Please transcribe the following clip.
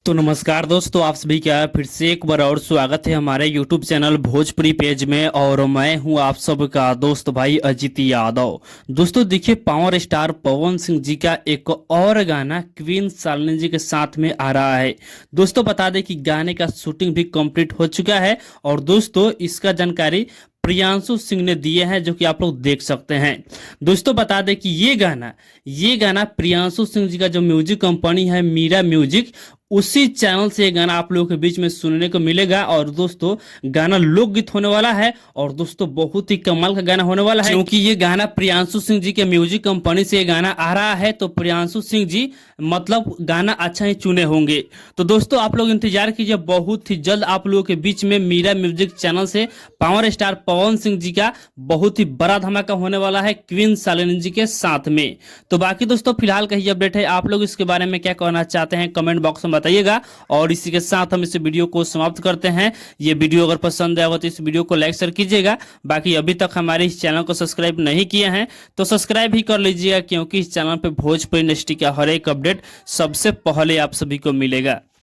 तो नमस्कार दोस्तों, आप सभी का फिर से एक बार और स्वागत है हमारे YouTube चैनल भोजपुरी पेज में। और मैं हूं आप सबका दोस्त भाई अजित यादव। दोस्तों देखिए, पावर स्टार पवन सिंह जी का एक और गाना क्वीन शालिनी जी के साथ में आ रहा है। दोस्तों बता दें कि गाने का शूटिंग भी कंप्लीट हो चुका है और दोस्तों इसका जानकारी प्रियांशु सिंह ने दिए हैं, जो कि आप लोग देख सकते हैं। दोस्तों बता दें कि ये गाना प्रियांशु सिंह जी का जो म्यूजिक कंपनी है मीरा म्यूजिक, उसी चैनल से ये गाना आप लोगों के बीच में सुनने को मिलेगा। और दोस्तों गाना लोकगीत होने वाला है और दोस्तों बहुत ही कमाल का गाना होने वाला है, क्योंकि ये गाना प्रियांशु सिंह जी के म्यूजिक कंपनी से ये गाना आ रहा है। तो प्रियांशु सिंह जी मतलब गाना अच्छा ही चुने होंगे। तो दोस्तों आप लोग इंतजार कीजिए, बहुत ही जल्द आप लोगों के बीच में मीरा म्यूजिक चैनल से पावर स्टार पवन सिंह जी का बहुत ही बड़ा धमाका होने वाला है क्वीन शालिनी जी के साथ में। तो बाकी दोस्तों फिलहाल का ही अपडेट है, आप लोग इसके बारे में क्या कहना चाहते हैं कमेंट बॉक्स में बताइएगा। और इसी के साथ हम इस वीडियो को समाप्त करते हैं। ये वीडियो अगर पसंद आया हो तो इस वीडियो को लाइक शेयर कीजिएगा। बाकी अभी तक हमारे इस चैनल को सब्सक्राइब नहीं किए हैं तो सब्सक्राइब भी कर लीजिएगा, क्योंकि इस चैनल पे भोजपुरी इंडस्ट्री का हर एक अपडेट सबसे पहले आप सभी को मिलेगा।